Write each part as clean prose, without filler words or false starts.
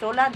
16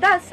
10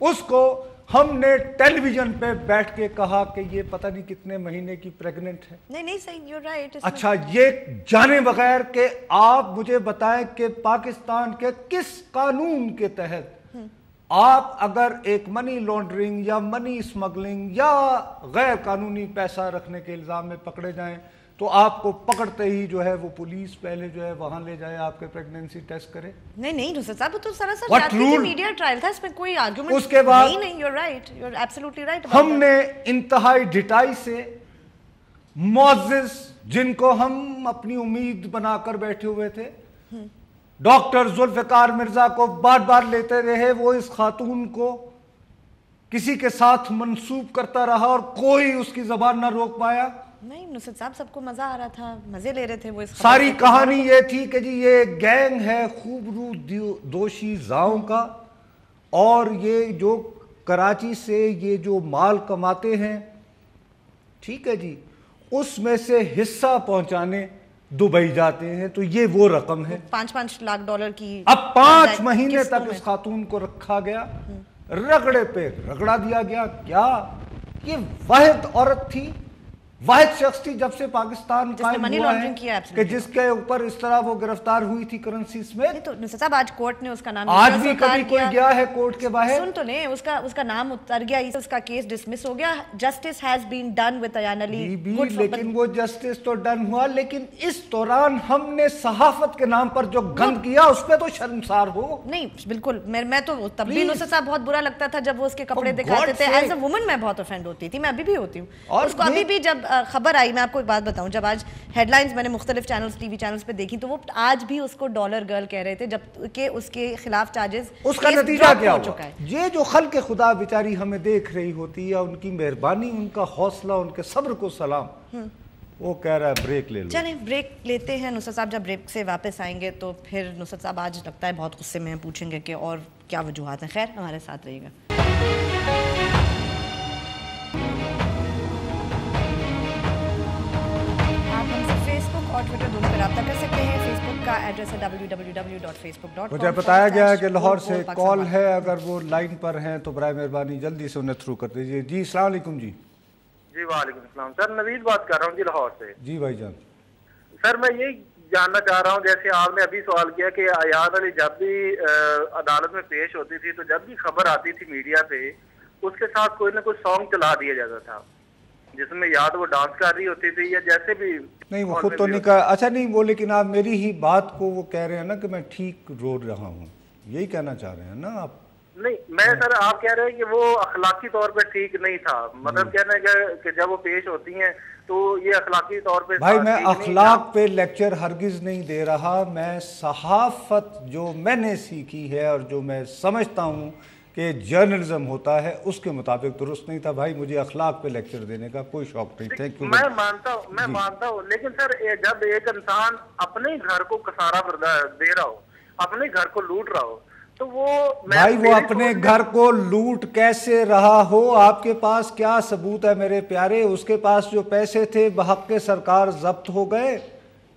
اس کو ہم نے ٹیلی ویژن پہ بیٹھ کے کہا کہ یہ پتہ نہیں کتنے مہینے کی پریگننٹ ہے. نہیں صحیح, you're right. اچھا, یہ جانے بغیر کہ آپ مجھے بتائیں کہ پاکستان کے کس قانون کے تحت آپ اگر ایک منی لانڈرنگ یا منی اسمگلنگ یا غیر قانونی پیسہ رکھنے کے الزام میں پکڑے جائیں تو آپ کو پکڑتے ہی جو ہے وہ پولیس پہلے جو ہے وہاں لے جائے, آپ کے پریگننسی ٹیسٹ کرے. نہیں نصرت صاحب, تو سراسر جاتی تھی, میڈیا ٹرائل تھا, اس میں کوئی آرگومنٹ اس کے بعد نہیں. you're right, you're absolutely right. ہم نے انتہائی ڈٹائی سے معزز جن کو ہم اپنی امید بنا کر بیٹھے ہوئے تھے, ڈاکٹر ذوالفقار مرزا کو بار بار لیتے رہے, وہ اس خاتون کو کسی کے ساتھ منسوب کرتا رہا اور کوئی اس کی زبان نہ روک پایا. نہیں نصرت صاحب, سب کو مزہ آ رہا تھا, مزے لے رہے تھے وہ. اس ساری کہانی یہ تھی کہ جی یہ گینگ ہے خوبرو دوشی زاؤں کا, اور یہ جو کراچی سے یہ جو مال کماتے ہیں, ٹھیک ہے جی, اس میں سے حصہ پہنچانے دبئی جاتے ہیں. تو یہ وہ رقم ہے, 5 لاکھ ڈالر کی. اب 5 مہینے تک اس خاتون کو رکھا گیا, رگڑے پہ رگڑا دیا گیا. کیا یہ واحد عورت تھی, واحد شخص تھی جب سے پاکستان قائم ہوا ہے کہ جس کے اوپر اس طرح وہ گرفتار ہوئی تھی کرنسی سمیت. تو نصرت صاحب آج کورٹ نے اس کا نام, آج بھی کبھی کوئی گیا ہے کورٹ کے باہر؟ سن تو لیں, اس کا نام اتر گیا, اس کا کیس ڈسمس ہو گیا. Justice has been done with Ayaan Ali. لیکن وہ جسٹس تو ڈن ہوا, لیکن اس دوران ہم نے صحافت کے نام پر جو گند کیا اس پہ تو شرمسار ہو. نہیں بالکل, میں تو تب بھی نصرت صاحب بہت برا لگتا تھا جب وہ اس کے کپڑے دکھاتے تھے. ایز اے وومن میں بہت افینڈ ہوتی تھی, میں ابھی بھی ہوتی ہوں. اس کو ابھی بھی جب خبر آئی, میں آپ کو ایک بات بتاؤں, جب آج ہیڈ لائنز میں نے مختلف چینلز, ٹی وی چینلز پہ دیکھی, تو وہ آج بھی اس کو ڈالر گرل کہہ رہے تھے, جب کہ اس کے خلاف چارجز. اس کا نتیجہ کیا ہوا؟ یہ جو خلق خدا بیچاری ہمیں دیکھ رہی ہوتی ہے, ان کی مہربانی, ان کا حوصلہ, ان کے صبر کو سلام. وہ کہہ رہا ہے بریک لے لو. چلیں بریک لیتے ہیں نصرت صاحب, جب بریک سے واپس آئیں گے تو پھر نصرت صاحب آج لگتا ہے بہت غصے میں پوچھیں گے کہ اور کیا وجوہات ہیں. خیر, ہمارے ساتھ رہیے گا. اور ٹویٹر دونوں پہ رابطہ کر سکتے ہیں. فیس بک کا ایڈریس ہے www.facebook.com. مجھے بتایا گیا ہے کہ لاہور سے کال ہے, اگر وہ لائن پر ہیں تو برائے مہربانی جلدی سے انہیں تھرو کر دیجیے. جی السلام علیکم. جی وعلیکم السلام. سر نوید بات کر رہا ہوں جی لاہور سے. جی بھائی جان. سر میں یہ جاننا چاہ رہا ہوں, جیسے آپ نے ابھی سوال کیا کہ ایاز علی جب بھی عدالت میں پیش ہوتی تھی تو جب بھی خبر آتی تھی میڈیا پہ, اس کے ساتھ کوئی نہ کوئی سانگ چلا دیا جاتا تھا جس میں یا تو وہ ڈانس کر رہی ہوتی تھی یا جیسے بھی. نہیں وہ خود تو نہیں کہا. اچھا نہیں وہ, لیکن آپ میری ہی بات کو وہ کہہ رہے ہیں نا کہ میں ٹھیک رو رہا ہوں, یہی کہنا چاہ رہے ہیں نا آپ؟ نہیں, میں سر آپ کہہ رہے ہیں کہ وہ اخلاقی طور پہ ٹھیک نہیں تھا, مطلب کہنا ہے کہ جب وہ پیش ہوتی ہیں تو یہ اخلاقی طور پہ. بھائی میں اخلاق پہ لیکچر ہرگز نہیں دے رہا, میں صحافت جو میں نے سیکھی ہے اور جو میں سمجھتا ہوں کہ جرنلزم ہوتا ہے اس کے مطابق درست نہیں تھا. بھائی مجھے اخلاق پہ لیکچر دینے کا کوئی شوق نہیں. Thank you. میں مانتا ہوں, لیکن سر جب ایک انسان اپنے گھر کو کسارہ دے رہا ہو, اپنے گھر کو لوٹ رہا ہو, تو وہ بھائی وہ اپنے گھر کو لوٹ کیسے رہا ہو, آپ کے پاس کیا ثبوت ہے میرے پیارے؟ اس کے پاس جو پیسے تھے بحق سرکار ضبط ہو گئے,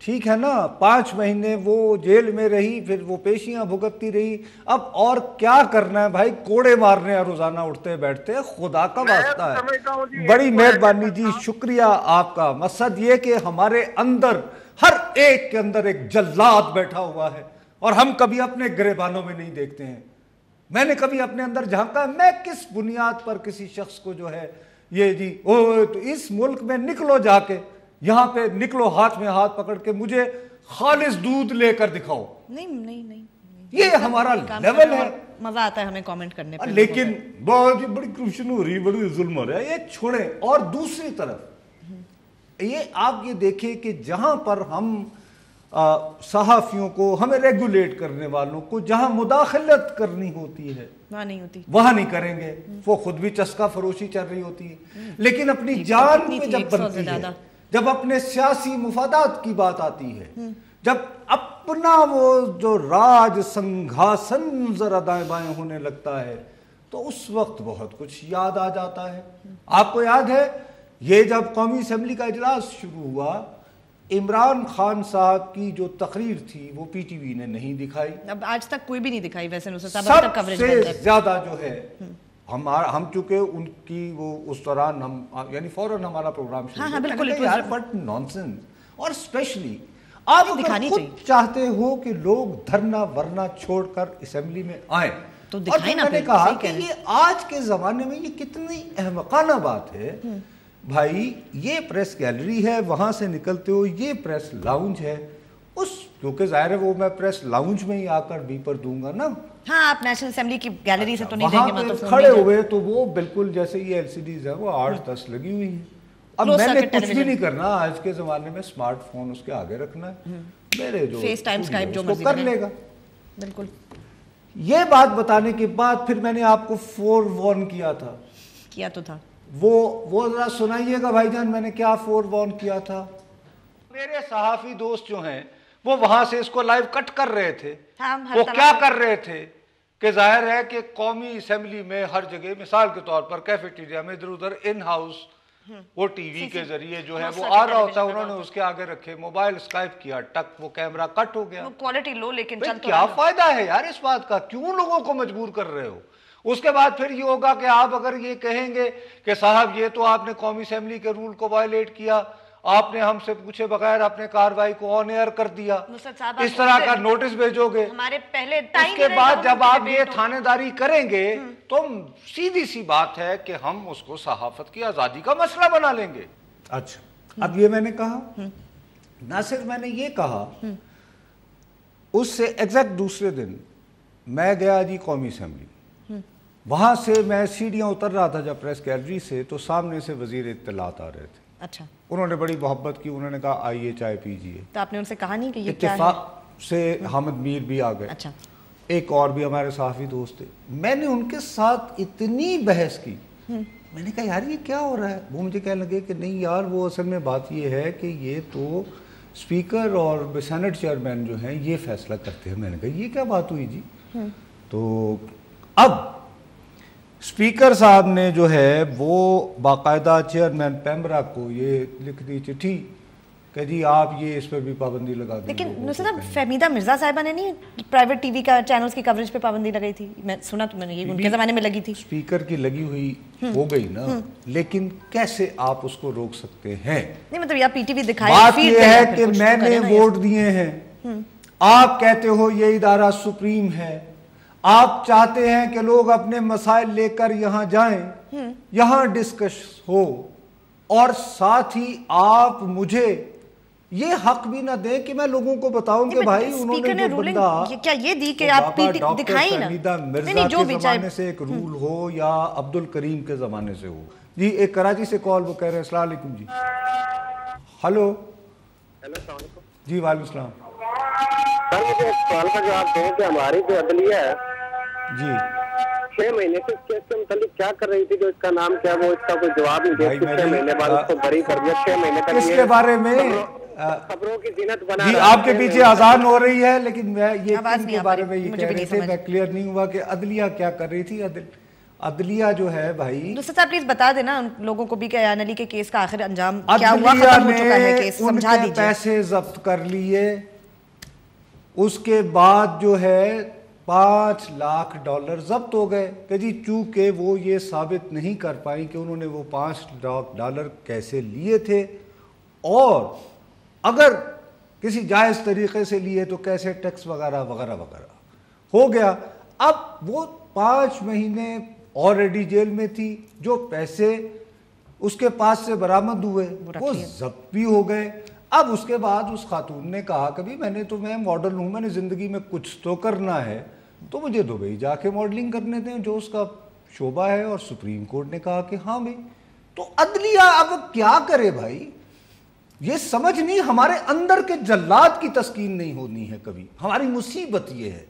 ٹھیک ہے نا, 5 مہینے وہ جیل میں رہی, پھر وہ پیشیاں بھگتتی رہی. اب اور کیا کرنا ہے بھائی, کوڑے مارنے ہیں روزانہ اٹھتے بیٹھتے, خدا کا واسطہ ہے. بڑی مہربانی جی, شکریہ آپ کا. مقصد یہ کہ ہمارے اندر ہر ایک کے اندر ایک جلاد بیٹھا ہوا ہے اور ہم کبھی اپنے گریبانوں میں نہیں دیکھتے ہیں. میں نے کبھی اپنے اندر جھانکا, میں کس بنیاد پر کسی شخص کو جو ہے یہ جی تو اس ملک میں نکلو, جا کے یہاں پہ نکلو, ہاتھ میں ہاتھ پکڑ کے مجھے خالص دودھ لے کر دکھاؤ. نہیں, یہ ہمارا لیول ہے. مزہ آتا ہے ہمیں کامنٹ کرنے پہ, لیکن بہت بڑی کرپشن ہو رہی ہے, بڑی ظلم ہو رہا ہے, یہ چھوڑیں. اور دوسری طرف یہ آپ یہ دیکھیں کہ جہاں پر ہم صحافیوں کو, ہمیں ریگولیٹ کرنے والوں کو جہاں مداخلت کرنی ہوتی ہے وہاں نہیں کریں گے. وہ خود بھی چسکا فروشی چل رہی ہوتی ہے, لیکن اپنی جان پہ جب بنتی ہے, جب اپنے سیاسی مفادات کی بات آتی ہے, جب اپنا وہ جو راج سنگھاسن ذرا دائیں بائیں ہونے لگتا ہے, تو اس وقت بہت کچھ یاد آ جاتا ہے. آپ کو یاد ہے یہ جب قومی اسمبلی کا اجلاس شروع ہوا, عمران خان صاحب کی جو تقریر تھی وہ پی ٹی وی نے نہیں دکھائی. اب آج تک کوئی بھی نہیں دکھائی. ویسے سب سے زیادہ جو ہے ہم چونکہ ان کی وہ اس دوران ہم یعنی فوراً ہمارا پروگرام یار بٹ نانسنس. اور اسپیشلی آپ خود چاہتے ہو کہ لوگ دھرنا ورنا چھوڑ کر اسمبلی میں آئیں, تو اور میں نے کہا کہ یہ آج کے زمانے میں یہ کتنی احمقانہ بات ہے بھائی. یہ پریس گیلری ہے, وہاں سے نکلتے ہو یہ پریس لاؤنج ہے, اس کیونکہ ظاہر ہے وہ میں پریس لاؤنج میں ہی آ کر بیپر دوں گا نا. ہاں آپ نیشنل اسمبلی کی گیلری سے تو نہیں دیں گے. وہاں پہ کھڑے ہوئے تو وہ بالکل جیسے یہ LCDs ہے وہ 8-10 لگی ہوئی ہیں. اب میں نے کچھ بھی نہیں کرنا, آج کے زمانے میں اسمارٹ فون اس کے آگے رکھنا ہے, میرے جو فیس ٹائم اسکائپ جو مرضی کر لے گا. بالکل. یہ بات بتانے کے بعد پھر میں نے آپ کو فور وارن کیا تو تھا وہ ذرا سنائیے گا بھائی جان, میں نے کیا فور وارن کیا تھا. میرے صحافی دوست جو ہیں وہ وہاں سے اس کو لائیو کٹ کر رہے تھے. وہ کیا کر رہے تھے کہ ظاہر ہے کہ قومی اسمبلی میں ہر جگہ مثال کے طور پر کیفیٹیریا میں ادھر ادھر ان ہاؤس وہ ٹی وی کے ذریعے جو ہے وہ آ رہا ہوتا ہے, انہوں نے اس کے آگے رکھے, موبائل اسکائپ کیا, ٹک وہ کیمرہ کٹ ہو گیا. کوالٹی لو لیکن کیا فائدہ ہے یار اس بات کا, کیوں لوگوں کو مجبور کر رہے ہو. اس کے بعد پھر یہ ہوگا کہ آپ اگر یہ کہیں گے کہ صاحب یہ تو آپ نے قومی اسمبلی کے رول کو وائلیٹ کیا, آپ نے ہم سے پوچھے بغیر اپنے کارروائی کو آن ایئر کر دیا, اس طرح کا نوٹس بھیجو گے. اس کے بعد جب آپ یہ تھانے داری کریں گے تو سیدھی سی بات ہے کہ ہم اس کو صحافت کی آزادی کا مسئلہ بنا لیں گے. اچھا اب یہ میں نے کہا, نہ صرف میں نے یہ کہا, اس سے ایگزیکٹ دوسرے دن میں گیا جی قومی اسمبلی. وہاں سے میں سیڑھیاں اتر رہا تھا جب پریس گیلری سے, تو سامنے سے وزیر اطلاعات آ رہے تھے. اچھا. انہوں نے بڑی محبت کی, انہوں نے کہا آئیے چائے پیجیے. تو آپ نے ان سے کہا نہیں کہ یہ کیا ہے؟ اتفاق سے حامد میر بھی آ گئے. اچھا. ایک اور بھی ہمارے صحافی دوست تھے. میں نے ان کے ساتھ اتنی بحث کی, میں نے کہا یار یہ کیا ہو رہا ہے. وہ مجھے کہنے لگے کہ نہیں یار وہ اصل میں بات یہ ہے کہ یہ تو اسپیکر اور سینٹ چیئرمین جو ہیں یہ فیصلہ کرتے ہیں. میں نے کہا یہ کیا بات ہوئی جی. تو اب اسپیکر صاحب نے جو ہے وہ باقاعدہ چیئرمین پیمرا کو یہ لکھ دی چٹھی کہ جی آپ یہ اس پہ بھی پابندی لگا دیں. لیکن نصرت صاحب فہمیدہ مرزا صاحبہ نے نہیں پرائیویٹ ٹی وی کا چینلز کی کوریج پہ پابندی لگائی تھی؟ میں سنا تو میں نے یہ ان کے زمانے میں لگی تھی. اسپیکر کی لگی ہوئی ہو گئی نا, لیکن کیسے آپ اس کو روک سکتے ہیں؟ نہیں مطلب یا پی ٹی وی دکھائے. بات یہ ہے کہ میں نے ووٹ دیے ہیں, آپ کہتے ہو یہ ادارہ سپریم ہے, آپ چاہتے ہیں کہ لوگ اپنے مسائل لے کر یہاں جائیں, یہاں ڈسکس ہو, اور ساتھ ہی آپ مجھے یہ حق بھی نہ دیں کہ میں لوگوں کو بتاؤں کہ بھائی انہوں نے جو بندہ کیا یہ دی کہ آپ پی ٹی دکھائیں نا. حمیدہ مرزا کے زمانے سے ایک رول ہو یا عبد الکریم کے زمانے سے ہو. جی ایک کراچی سے کال وہ کہہ رہے ہیں. السلام علیکم جی. ہلو. جی وعلیکم السلام. سر مجھے ایک سوال کا جواب دیں کہ ہماری جو عدلیہ ہے جی 6 مہینے سے اس کیس سے متعلق کیا کر رہی تھی, جو اس کا نام کیا وہ اس کا کوئی جواب نہیں دے. 6 مہینے بعد اس کو بری کر دیا. 6 مہینے تک اس کے بارے میں خبروں کی زینت بنا جی آپ کے پیچھے اذان ہو رہی ہے, لیکن میں یہ ان کے بارے میں یہ کہہ رہے تھے, میں کلیئر نہیں ہوا کہ عدلیہ کیا کر رہی تھی. عدلیہ جو ہے بھائی, دوستو صاحب پلیز بتا دینا ان لوگوں کو بھی کہ ایان علی کے کیس کا آخر انجام کیا ہوا, ختم ہو چکا ہے کیس, سمجھا دیجیے. پیسے ضبط کر لیے, اس کے بعد جو ہے $5 لاکھ ضبط ہو گئے کہ جی چونکہ وہ یہ ثابت نہیں کر پائیں کہ انہوں نے وہ $5 لاکھ کیسے لیے تھے, اور اگر کسی جائز طریقے سے لیے تو کیسے ٹیکس وغیرہ وغیرہ وغیرہ ہو گیا. اب وہ 5 مہینے آلریڈی جیل میں تھی, جو پیسے اس کے پاس سے برآمد ہوئے وہ ضبط بھی ہو گئے. اب اس کے بعد اس خاتون نے کہا کہ میں ماڈل ہوں, میں نے زندگی میں کچھ تو کرنا ہے, تو مجھے دبئی جا کے ماڈلنگ کرنے دیں جو اس کا شعبہ ہے. اور سپریم کورٹ نے کہا کہ ہاں بھائی. تو عدلیہ اب کیا کرے بھائی, یہ سمجھ نہیں, ہمارے اندر کے جلاد کی تسکین نہیں ہونی ہے کبھی. ہماری مصیبت یہ ہے,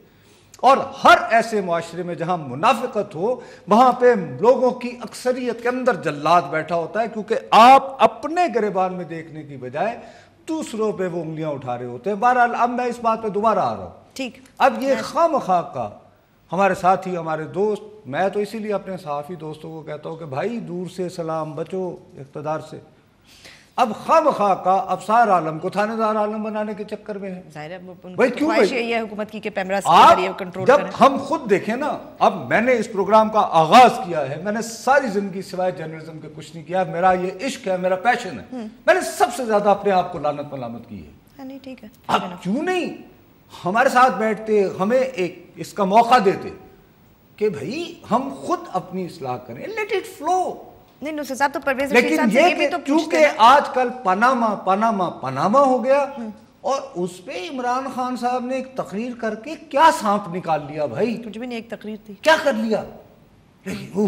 اور ہر ایسے معاشرے میں جہاں منافقت ہو وہاں پہ لوگوں کی اکثریت کے اندر جلاد بیٹھا ہوتا ہے, کیونکہ آپ اپنے گریبان میں دیکھنے کی بجائے دوسروں پہ وہ انگلیاں اٹھا رہے ہوتے ہیں. بہرحال اب میں اس بات پہ دوبارہ آ رہا ہوں. ٹھیک. اب یہ خواہ کا ہمارے ساتھی ہمارے دوست, میں تو اسی لیے اپنے صحافی دوستوں کو کہتا ہوں کہ بھائی دور سے سلام, بچو اقتدار سے. اب خواہ کا افسار عالم کو تھانے دار عالم بنانے کے چکر میں ہے. ظاہر ہے ان کی خواہش یہی ہے حکومت کی کہ پیمرا کے ذریعے کنٹرول جب کریں. ہم خود دیکھیں نا, اب میں نے اس پروگرام کا آغاز کیا ہے, میں نے ساری زندگی سوائے جرنلزم کے کچھ نہیں کیا, میرا یہ عشق ہے, میرا پیشن ہے, میں نے سب سے زیادہ اپنے آپ کو لعنت ملامت کی ہے. نہیں ٹھیک ہے, اب کیوں نہیں ہمارے ساتھ بیٹھتے, ہمیں ایک اس کا موقع دیتے کہ بھئی ہم خود اپنی اصلاح کریں, لیٹ اٹ فلو. نہیں نصرت صاحب تو پرویز رشید لیکن صاحب سے یہ یہ بھی کہ تو چونکہ آج کل پاناما ہو گیا, اور اس پہ عمران خان صاحب نے ایک تقریر کر کے کیا سانپ نکال لیا بھائی, کچھ بھی نہیں, ایک تقریر تھی, کیا کر لیا. نہیں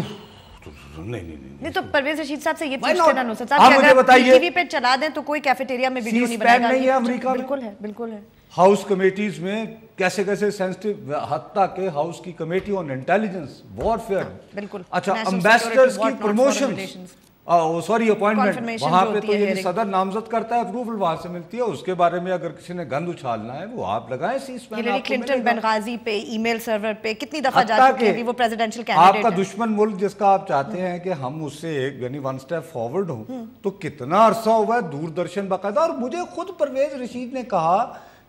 تو پرویز رشید صاحب سے یہ پوچھتے نا نصرت صاحب آپ کہ مجھے اگر بتائیے, ٹی وی پہ چلا دیں تو کوئی کیفیٹیریا میں ویڈیو نہیں بنائے گا. نہیں ہے امریکہ میں, بالکل ہے, بالکل ہے. ہاؤس کمیٹیز میں کیسے کیسے سینسٹیو, حتیٰ کہ ہاؤس کی کمیٹی آن انٹیلیجنس وارفیئر, بالکل, اچھا امبیسڈرز کی پروموشن, سوری اپوائنٹمنٹ, وہاں پہ تو یہ صدر نامزد کرتا ہے, اپروول وہاں سے ملتی ہے, اس کے بارے میں اگر کسی نے گند اچھالنا ہے وہ آپ لگائیں. ہلیری کلنٹن بنغازی پہ ای میل سرور پہ کتنی دفعہ جا چکی ہے, وہ پریزیڈنشل کینڈیڈیٹ ہے. آپ کا دشمن ملک جس کا آپ چاہتے ہیں کہ ہم اس سے یعنی ون سٹیپ فارورڈ ہوں, تو کتنا عرصہ ہوا ہے دوردرشن باقاعدہ, اور مجھے خود پرویز رشید نے کہا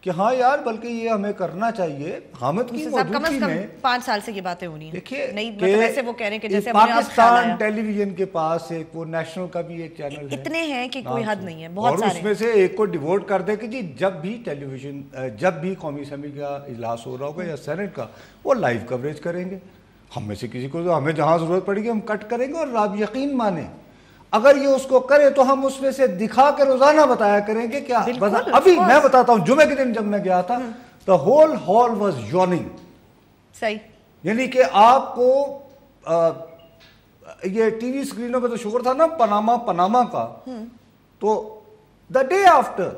کہ ہاں یار بلکہ یہ ہمیں کرنا چاہیے. حامد کی موجودگی میں 5 سال سے یہ باتیں ہونی ہیں. دیکھیے نہیں مطلب ایسے وہ کہہ رہے ہیں کہ جیسے پاکستان ٹیلی ویژن کے پاس ایک وہ نیشنل کا بھی ایک چینل ہے, اتنے ہیں کہ کوئی حد نہیں ہے, بہت سارے, اور اس میں سے ایک کو ڈیووٹ کر دے کہ جی جب بھی ٹیلی ویژن, جب بھی قومی اسمبلی کا اجلاس ہو رہا ہوگا یا سینٹ کا, وہ لائیو کوریج کریں گے. ہم میں سے کسی کو ہمیں جہاں ضرورت پڑے گی ہم کٹ کریں گے, اور آپ یقین مانیں اگر یہ اس کو کرے تو ہم اس میں سے دکھا کے روزانہ بتایا کریں گے. کیا ابھی میں بتاتا ہوں, جمعے کے دن جب میں گیا تھا the whole hall was yawning. صحیح, یعنی کہ آپ کو یہ ٹی وی اسکرینوں پہ تو شکر تھا نا پاناما کا, تو the day after,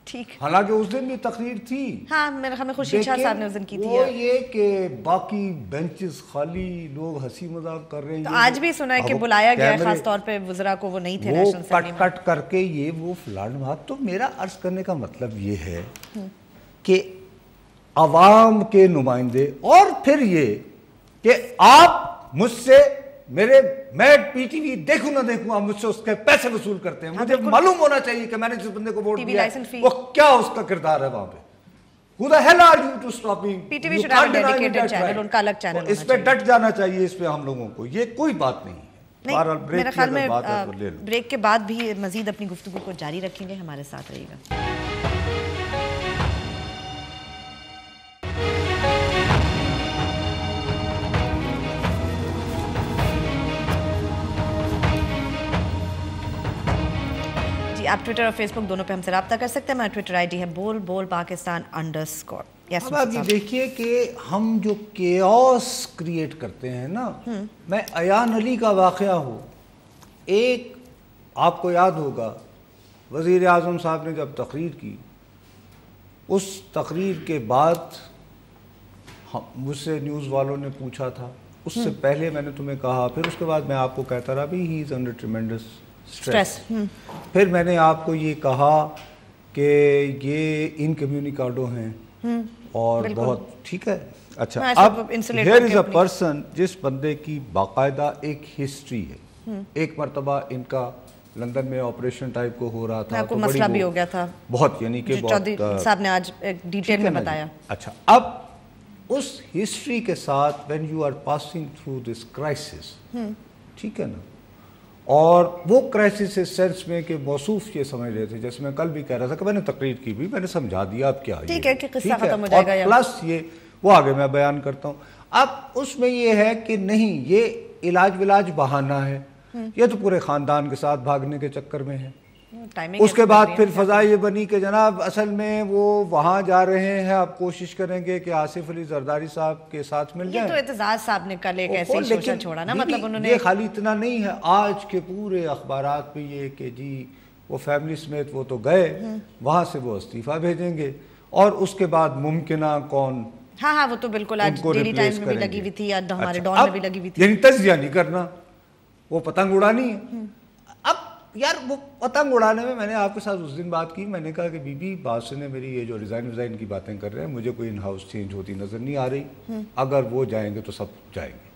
ٹھیک, حالانکہ اس دن بھی تقریر تھی, ہاں ہمیں خورشید شاہ صاحب نے اس دن کی تھی, وہ یہ کہ باقی بینچز خالی, لوگ ہنسی مذاق کر رہے ہیں. آج بھی سنا ہے کہ بلایا گیا خاص طور پہ وزراء کو, وہ نہیں تھے نیشنل اسمبلی میں, کٹ کر کے یہ وہ فلان بات. تو میرا عرض کرنے کا مطلب یہ ہے کہ عوام کے نمائندے, اور پھر یہ کہ آپ مجھ سے میں پی ٹی وی دیکھوں نہ دیکھوں, آپ مجھ سے اس کے پیسے وصول کرتے ہیں, مجھے معلوم ہونا چاہیے کہ میں نے جس بندے کو ووٹ دیا وہ کیا اس کا کردار ہے وہاں پہ. Who the hell are you to stopping? P T V should have a dedicated channel, ان کا الگ چینل ہونا چاہیے. اس پہ ڈٹ جانا چاہیے, اس پہ ہم لوگوں کو, یہ کوئی بات نہیں ہے. میرے خیال میں بریک کے بعد بھی مزید اپنی گفتگو کو جاری رکھیں گے, ہمارے ساتھ رہیے گا. آپ ٹویٹر اور فیس بک دونوں پہ ہم سے رابطہ کر سکتے ہیں. ہمارا ٹویٹر آئی ڈی ہے بول پاکستان _. اب آپ یہ دیکھیے کہ ہم جو کیوس کریٹ کرتے ہیں نا, میں ایان علی کا واقعہ ہو, ایک آپ کو یاد ہوگا وزیر اعظم صاحب نے جب تقریر کی, اس تقریر کے بعد مجھ سے نیوز والوں نے پوچھا تھا, اس سے پہلے میں نے تمہیں کہا, پھر اس کے بعد میں آپ کو کہتا رہا بھی ہی از انڈر ٹریمنڈس اسٹریس. پھر میں نے آپ کو یہ کہا کہ یہ انکمیونیکاڈو ہیں اور بہت ٹھیک ہے. اچھا, اب ہیئر از اے پرسن جس بندے کی باقاعدہ ایک ہسٹری ہے. ایک مرتبہ ان کا لندن میں آپریشن ٹائپ کو ہو رہا تھا, تو مسئلہ بھی ہو گیا تھا بہت, یعنی کہ چودھری صاحب نے آج ڈیٹیل میں بتایا. اچھا, اب اس ہسٹری کے ساتھ when you are passing through this crisis, ٹھیک ہے نا, اور وہ کرائسس اس سینس میں کہ موصوف یہ سمجھ رہے تھے, جیسے میں کل بھی کہہ رہا تھا کہ میں نے تقریر کی بھی, میں نے سمجھا دیا اب کیا, ٹھیک ہے کہ قصہ ختم ہو جائے گا, اور پلس یہ وہ آگے میں بیان کرتا ہوں. اب اس میں یہ ہے کہ نہیں, یہ علاج بہانہ ہے, یہ تو پورے خاندان کے ساتھ بھاگنے کے چکر میں ہے. اس کے بعد پھر فضا یہ بنی کہ جناب اصل میں وہ وہاں جا رہے ہیں, آپ کوشش کریں گے کہ آصف علی زرداری صاحب کے ساتھ مل جائیں. یہ تو اعتزاز صاحب نے کل ایک ایسی شوشہ چھوڑا نا, مطلب انہوں نے, یہ خالی اتنا نہیں ہے, آج کے پورے اخبارات پہ یہ کہ جی وہ فیملی سمیت وہ تو گئے, وہاں سے وہ استعفیٰ بھیجیں گے, اور اس کے بعد ممکنہ کون, ہاں وہ تو بالکل آج ڈیلی ٹائمز میں بھی لگی ہوئی تھی, آج ہمارے ڈان میں بھی لگی ہوئی تھی. یعنی تجزیہ نہیں کرنا, وہ پتنگ اڑانی ہے. اب یار وہ پتنگ اڑانے میں نے آپ کے ساتھ اس دن بات کی, میں نے کہا کہ بی بی باسو نے میری یہ جو ریزائن کی باتیں کر رہے ہیں, مجھے کوئی ان ہاؤس چینج ہوتی نظر نہیں آ رہی, اگر وہ جائیں گے تو سب جائیں گے,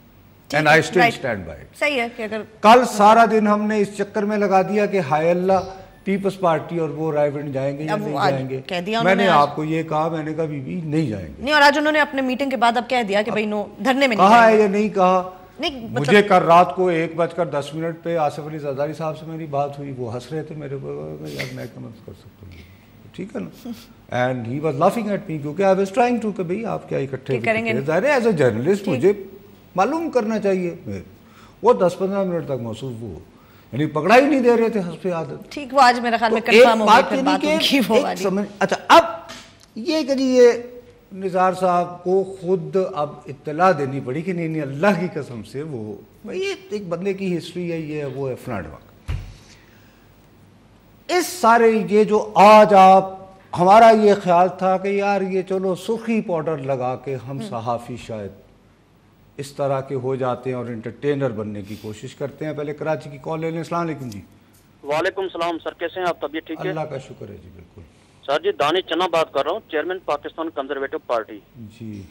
and I still stand by it. صحیح ہے کہ اگر کل سارا دن ہم نے اس چکر میں لگا دیا کہ ہائے اللہ پیپلز پارٹی اور وہ رائے ونڈ جائیں گے یا نہیں جائیں گے؟ میں نے آپ کو یہ کہا، میں نے کہا بی بی نہیں جائیں گے. نہیں، اور آج انہوں نے اپنے میٹنگ کے بعد اب کہہ دیا کہ بھائی نو، دھرنے میں کہا ہے یا نہیں کہا؟ مجھے کل رات کو 1:10 پہ آصف علی زرداری صاحب سے میری بات ہوئی، وہ ہنس رہے تھے میرے کو، یار میں کیا کر سکتا ہوں، ٹھیک ہے نا. And he was laughing at me کیونکہ آئی واز ٹرائنگ ٹو کہ بھئی آپ کیا اکٹھے ظاہر ہے ایز اے جرنلسٹ مجھے معلوم کرنا چاہیے. وہ 10-15 منٹ تک موصوف وہ یعنی پکڑا ہی نہیں دے رہے تھے حسب عادت. ٹھیک، وہ آج میرا خیال میں کنفرم ہو گئی پھر بات ان کی وہ والی. اچھا اب یہ کہ یہ نثار صاحب کو خود اب اطلاع دینی پڑی کہ نہیں اللہ کی قسم سے وہ یہ ایک بندے کی ہسٹری ہے، یہ وہ ہے فلاں وقت. اس سارے یہ جو آج آپ ہمارا یہ خیال تھا کہ یار یہ چلو سرخی پاؤڈر لگا کے ہم صحافی شاید اس طرح کے ہو جاتے ہیں اور انٹرٹینر بننے کی کوشش کرتے ہیں. پہلے کراچی کی کال لے لیں. السلام علیکم جی. وعلیکم السلام سر، کیسے ہیں آپ؟ طبیعت ٹھیک ہے؟ اللہ کا شکر ہے جی. بالکل سر جی، دانش چنا بات کر رہا ہوں، چیئرمین پاکستان کنزرویٹو پارٹی. جی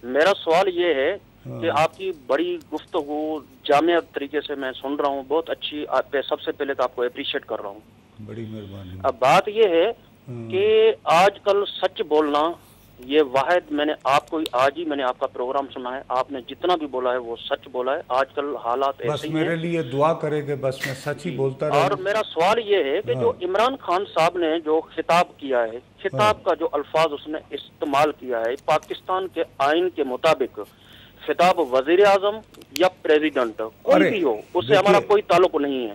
میرا سوال یہ ہے کہ آپ کی بڑی گفتگو جامع طریقے سے میں سن رہا ہوں، بہت اچھی. سب سے پہلے تو آپ کو اپریشیٹ کر رہا ہوں، بڑی مہربانی. اب بات یہ ہے کہ آج کل سچ بولنا یہ واحد، میں نے آپ کو آج ہی میں نے آپ کا پروگرام سنا ہے، آپ نے جتنا بھی بولا ہے وہ سچ بولا ہے. آج کل حالات ایسے ہی ہیں، میرے لیے دعا کرے کہ بس میں سچ ہی بولتا رہوں. اور میرا سوال یہ ہے کہ جو عمران خان صاحب نے جو خطاب کیا ہے، خطاب کا جو الفاظ اس نے استعمال کیا ہے، پاکستان کے آئین کے مطابق خطاب وزیر اعظم یا پریزیڈنٹ کوئی بھی ہو، اس سے ہمارا کوئی تعلق نہیں ہے.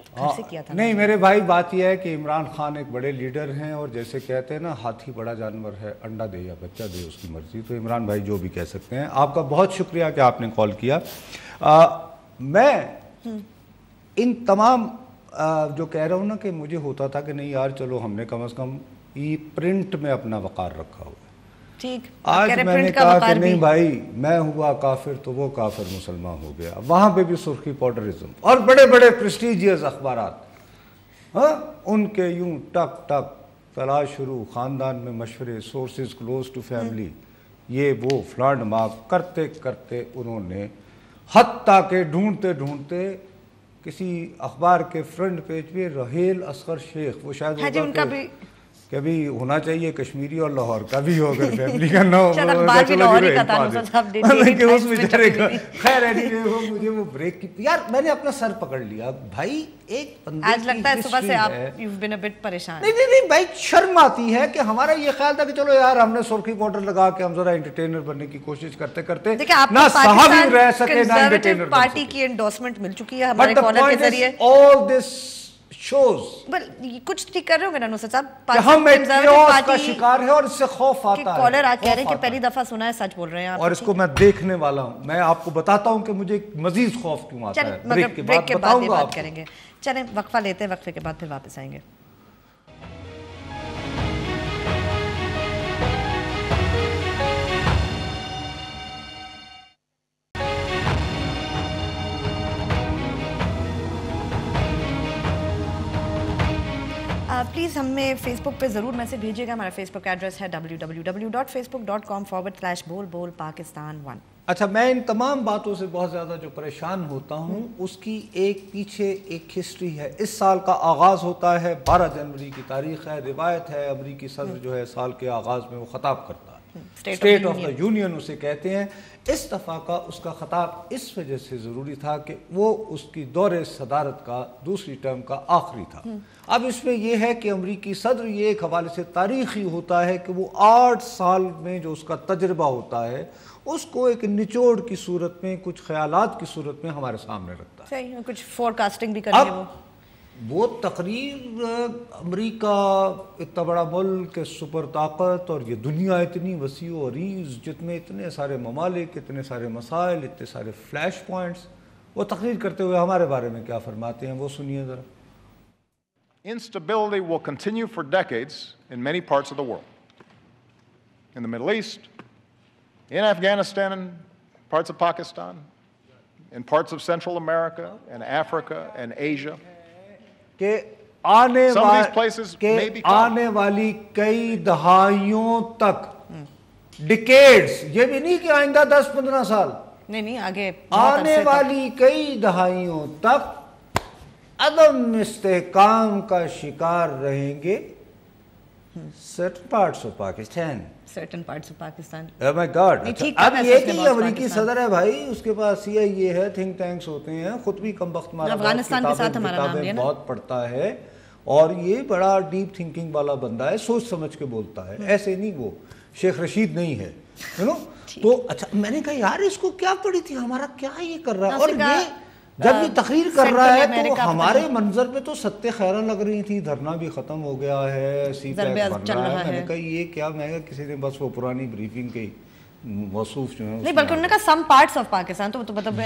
نہیں میرے بھائی، بات یہ ہے کہ عمران خان ایک بڑے لیڈر ہیں اور جیسے کہتے ہیں نا ہاتھی بڑا جانور ہے، انڈا دے یا بچہ دے اس کی مرضی. تو عمران بھائی جو بھی کہہ سکتے ہیں. آپ کا بہت شکریہ کہ آپ نے کال کیا. میں ان تمام جو کہہ رہا ہوں نا کہ مجھے ہوتا تھا کہ نہیں یار چلو ہم نے کم از کم ای پرنٹ میں اپنا وقار رکھا ہوا. آج میں نے کہا کہ نہیں بھائی میں ہوا کافر تو وہ کافر مسلمان ہو گیا. وہاں پہ بھی سرخی پاؤڈرزم اور بڑے بڑے پریسٹیجیس اخبارات ان کے یوں ٹک ٹک تلاش شروع، خاندان میں مشورے، سورسز کلوز ٹو فیملی، یہ وہ فلانڈ مارک کرتے کرتے انہوں نے حتیٰ کہ ڈھونڈتے ڈھونڈتے کسی اخبار کے فرنٹ پیج پہ رحیل اصغر شیخ، وہ شاید کبھی ہونا چاہیے کشمیری اور لاہور کا بھی ہو، اگر فیملی کا نہ ہو خیر مجھے وہ بریک کی یار میں نے اپنا سر پکڑ لیا بھائی. ایک بندے آج لگتا ہے صبح سے آپ you've been a bit پریشان. نہیں بھائی شرم آتی ہے کہ ہمارا یہ خیال تھا کہ چلو یار ہم نے سرخی پاؤڈر لگا کے ہم ذرا انٹرٹینر بننے کی کوشش کرتے کرتے نہ صحافی رہ سکے نہ انٹرٹینر. پارٹی کی انڈورسمنٹ مل چکی ہے ہمارے کالر کے ذریعے. all this shows کچھ ٹھیک کر رہے ہوں گے نانو صاحب، ہم ایک کیوس کا شکار ہے اور اس سے خوف آتا ہے. کالر آج کہہ رہے ہیں کہ پہلی دفعہ سنا ہے سچ بول رہے ہیں اور اس کو میں دیکھنے والا ہوں. میں آپ کو بتاتا ہوں کہ مجھے مزید خوف کیوں آتا ہے. بریک کے بعد بات کریں گے. چلیں وقفہ لیتے ہیں، وقفے کے بعد پھر واپس آئیں گے. پلیز ہمیں فیس بک پہ ضرور میسج بھیجیے گا. ہمارا فیس بک ایڈریس ہے www.facebook.com/bolbolpakistan1. اچھا میں ان تمام باتوں سے بہت زیادہ جو پریشان ہوتا ہوں اس کی ایک پیچھے ایک ہسٹری ہے. اس سال کا آغاز ہوتا ہے 12 جنوری کی تاریخ ہے. روایت ہے امریکی صدر جو ہے سال کے آغاز میں وہ خطاب کرتا ہے، اسٹیٹ آف دا یونین اسے کہتے ہیں. اس دفعہ کا اس کا خطاب اس وجہ سے ضروری تھا کہ وہ اس کی دور صدارت کا دوسری ٹرم کا آخری تھا. اب اس میں یہ ہے کہ امریکی صدر یہ ایک حوالے سے تاریخی ہوتا ہے کہ وہ 8 سال میں جو اس کا تجربہ ہوتا ہے اس کو ایک نچوڑ کی صورت میں کچھ خیالات کی صورت میں ہمارے سامنے رکھتا ہے. صحیح، کچھ فور کاسٹنگ بھی کریں گے. وہ تقریر امریکہ اتنا بڑا ملک، سپر طاقت، اور یہ دنیا اتنی وسیع و عریض جس میں اتنے سارے ممالک، اتنے سارے مسائل، اتنے سارے فلیش پوائنٹس، وہ تقریر کرتے ہوئے ہمارے بارے میں کیا فرماتے ہیں وہ سنیے ذرا. Instability will continue for decades in many parts of the world. In the Middle East, in Afghanistan and parts of Pakistan, in parts of Central America and Africa and Asia. کہ آنے والی کئی دہائیوں تک، ڈیکیڈز، یہ بھی نہیں کہ آئندہ 10-15 سال، نہیں آگے آنے والی کئی دہائیوں تک عدم استحکام کا شکار رہیں گے certain parts of Pakistan. certain parts of Pakistan. Oh my God. اب یہ کہ یہ امریکی صدر ہے بھائی, اس کے پاس یہ ہے, تھنک ٹینکس ہوتے ہیں, خود بھی کم وقت مارا افغانستان کے ساتھ ہمارا نام لیا نا, بہت پڑھتا ہے, اور یہ بڑا ڈیپ تھنکنگ والا بندہ ہے, سوچ سمجھ کے بولتا ہے, ایسے نہیں, وہ شیخ رشید نہیں ہے, تو اچھا میں نے کہا یار اس کو کیا پڑی تھی, ہمارا کیا یہ کر رہا ہے, اور یہ جب یہ تقریر کر رہا ہے تو ہمارے منظر پہ تو ستہ خیرہ لگ رہی تھی, دھرنا بھی ختم ہو گیا ہے, سی پیک بن رہا ہے, میں نے کہا یہ کیا, میں کہا کسی نے بس وہ پرانی بریفنگ کی موصوف جو ہے نہیں, بلکہ انہوں نے کہا سم پارٹس آف پاکستان, تو مطلب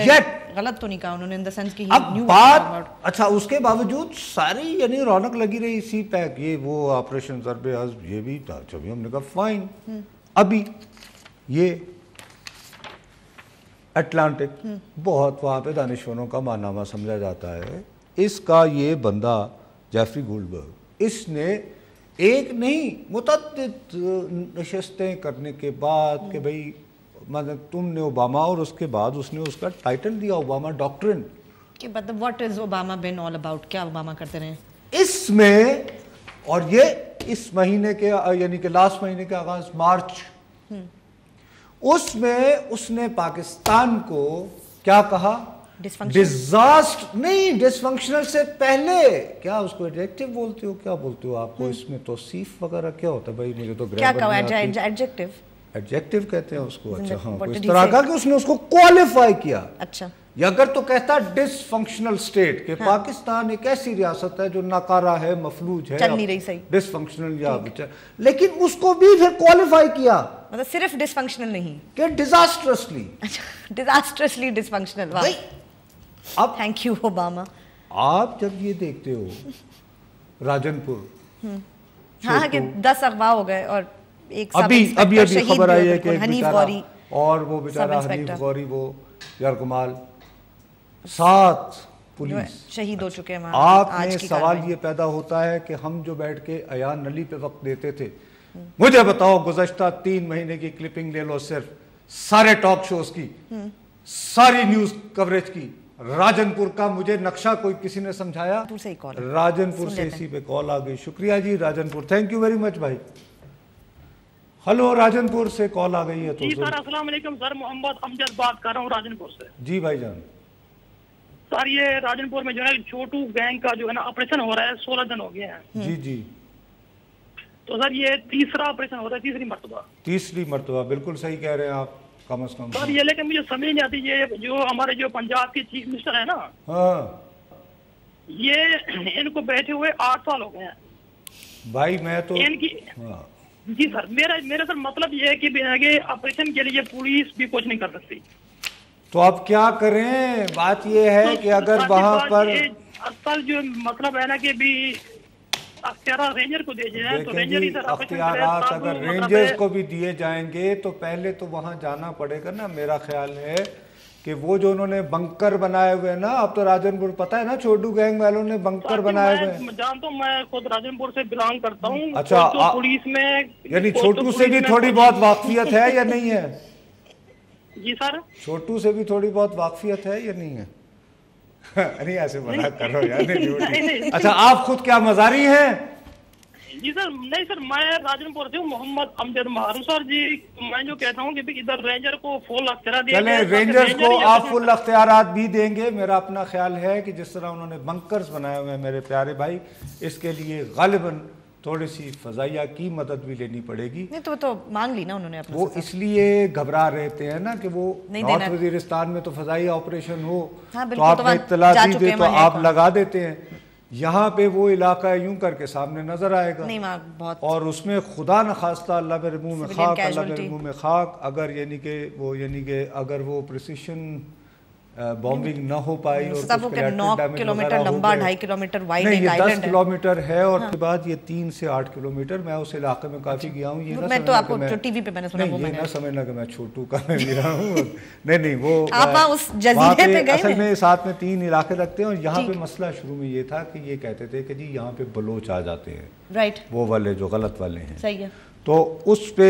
غلط تو نہیں کہا انہوں نے, ان دا سینس کی اب بات, اچھا اس کے باوجود ساری یعنی رونق لگی رہی, سی پیک, یہ وہ آپریشن ضرب عزم, یہ بھی تھا, چبھی ہم نے کہا فائن. ابھی یہ اٹلانٹک بہت وہاں پہ دانشوروں کا ماہنامہ سمجھا جاتا ہے, اس کا یہ بندہ جیفری گولڈبرگ, اس نے ایک نہیں متعدد نشستیں کرنے کے بعد کہ بھئی مطلب تم نے اوباما, اور اس کے بعد اس نے اس کا ٹائٹل دیا اوباما ڈاکٹرن, کہ مطلب what is Obama been all about, کیا اوباما کرتے رہے اس میں, اور یہ اس مہینے کے یعنی کہ لاسٹ مہینے کے آغاز مارچ, اس میں اس نے پاکستان کو کیا کہا, ڈیزاسٹر نہیں, ڈس فنکشنل سے پہلے کیا اس کو ایڈجیکٹیو بولتے ہو, کیا بولتے ہو آپ کو, اس میں توصیف وغیرہ کیا ہوتا ہے بھائی, مجھے تو ایڈجیکٹیو کہتے ہیں اس کو. اچھا ہاں, اس طرح کا کہ اس نے اس کو کوالیفائی کیا. اچھا یا اگر تو کہتا ڈس فنکشنل سٹیٹ, کہ پاکستان ایک ایسی ریاست ہے جو ناکارہ ہے, مفلوج ہے, چل نہیں رہی صحیح, ڈس فنکشنل, یا لیکن اس کو بھی پھر کوالیفائی کیا, مطلب صرف ڈس فنکشنل نہیں کہ ڈیزاسٹرسلی, ڈیزاسٹرسلی ڈس فنکشنل. اب تھینک یو اوباما. آپ جب یہ دیکھتے ہو راجن پور, ہاں کہ 10 اغوا ہو گئے, اور ایک ابھی خبر آئی ہے کہ حنیف غوری, اور وہ بیچارہ حنیف غوری, وہ یرغمال, 7 پولیس شہید ہو چکے ہیں. آپ میں سوال یہ پیدا ہوتا ہے کہ ہم جو بیٹھ کے ایان نلی پہ وقت دیتے تھے, مجھے بتاؤ گزشتہ 3 مہینے کی کلپنگ لے لو, صرف سارے ٹاک شوز کی, ساری نیوز کوریج کی, راجن پور کا مجھے نقشہ کوئی کسی نے سمجھایا, راجن پور سے اسی پہ کال آ گئی. شکریہ جی راجن پور, تھینک یو ویری مچ بھائی. ہلو راجن پور سے کال آ گئی ہے. جی سر السلام علیکم سر, محمد امجد بات کر رہا ہوں راجن پور سے. جی بھائی جان. سر یہ راجن پور میں جو ہے چھوٹو گینگ کا جو ہے نا آپریشن ہو رہا ہے, 16 دن ہو گئے ہیں. جی جی. تو سر یہ تیسرا آپریشن ہو رہا ہے, تیسری مرتبہ. بالکل صحیح کہہ رہے ہیں آپ, کم از کم. سر یہ لیکن مجھے سمجھ نہیں آتی, یہ جو ہمارے جو پنجاب کے چیف منسٹر ہے نا, یہ ان کو بیٹھے ہوئے 8 سال ہو گئے ہیں بھائی. میں تو ان کی جی سر, میرا سر مطلب یہ ہے کہ آپریشن کے لیے پولیس بھی کچھ نہیں کر سکتی. تو اب کیا کریں, بات یہ ہے کہ اگر وہاں پر اصل جو مطلب ہے نا کہ بھی اختیارات رینجر کو دے جائیں, تو رینجر ہی سر اختیارات اگر رینجرز کو بھی دیے جائیں گے تو پہلے تو وہاں جانا پڑے گا نا. میرا خیال ہے کہ وہ جو انہوں نے بنکر بنائے ہوئے نا, اب تو راجن پور پتہ ہے نا, چھوٹو گینگ والوں نے بنکر بنائے ہوئے ہیں. جانتا ہوں, میں خود راجن پور سے بلانگ کرتا ہوں. اچھا, پولیس میں یعنی چھوٹو سے بھی تھوڑی بہت واقفیت ہے یا نہیں ہے؟ جی سر, چھوٹو سے بھی تھوڑی بہت واقفیت ہے یا نہیں ہے؟ نہیں ایسے مذاق کر رہا ہو یار. اچھا آپ خود کیا مزاری ہیں؟ جی سر, نہیں سر, میں راجن پور سے ہوں, محمد امجد مہارو. سر جی میں جو کہتا ہوں کہ ادھر رینجر کو فل اختیارات دیں گے. چلیں رینجرز کو آپ فل اختیارات بھی دیں گے. میرا اپنا خیال ہے کہ جس طرح انہوں نے بنکرز بنائے ہوئے ہیں میرے پیارے بھائی, اس کے لیے غالباً تھوڑی سی فضائیہ کی مدد بھی لینی پڑے گی. نہیں تو مانگ لی نا انہوں نے اپنا. وہ اس لیے گھبرا رہتے ہیں نا کہ وہ نارتھ وزیرستان میں تو فضائیہ آپریشن ہو تو آپ نے اطلاع دی دے تو آپ لگا دیتے ہیں. یہاں پہ وہ علاقہ یوں کر کے سامنے نظر آئے گا, اور اس میں خدا نخواستہ, اللہ میرے منہ میں خاک, اللہ میرے منہ میں خاک, اگر یعنی کہ اگر وہ پریسیشن بومبنگ نہ ہو پائی, اور 9 کلومیٹر لمبا, 2.5 کلومیٹر وائڈ ایک آئلینڈ ہے. 10 کلومیٹر ہے, اور اس کے بعد یہ 3 سے 8 کلومیٹر. میں اس علاقے میں کافی گیا ہوں. یہ میں تو آپ کو ٹی وی پہ میں نے سنا, وہ یہ نہ سمجھنا کہ میں چھوٹو کا میں بھی رہا ہوں. نہیں وہ آپ اس جزیرے پہ گئے. اصل میں ساتھ میں 3 علاقے رکھتے ہیں, اور یہاں پہ مسئلہ شروع میں یہ تھا کہ یہ کہتے تھے کہ جی یہاں پہ بلوچ آ جاتے ہیں, رائٹ, وہ والے جو غلط والے ہیں. صحیح ہے. تو اس پہ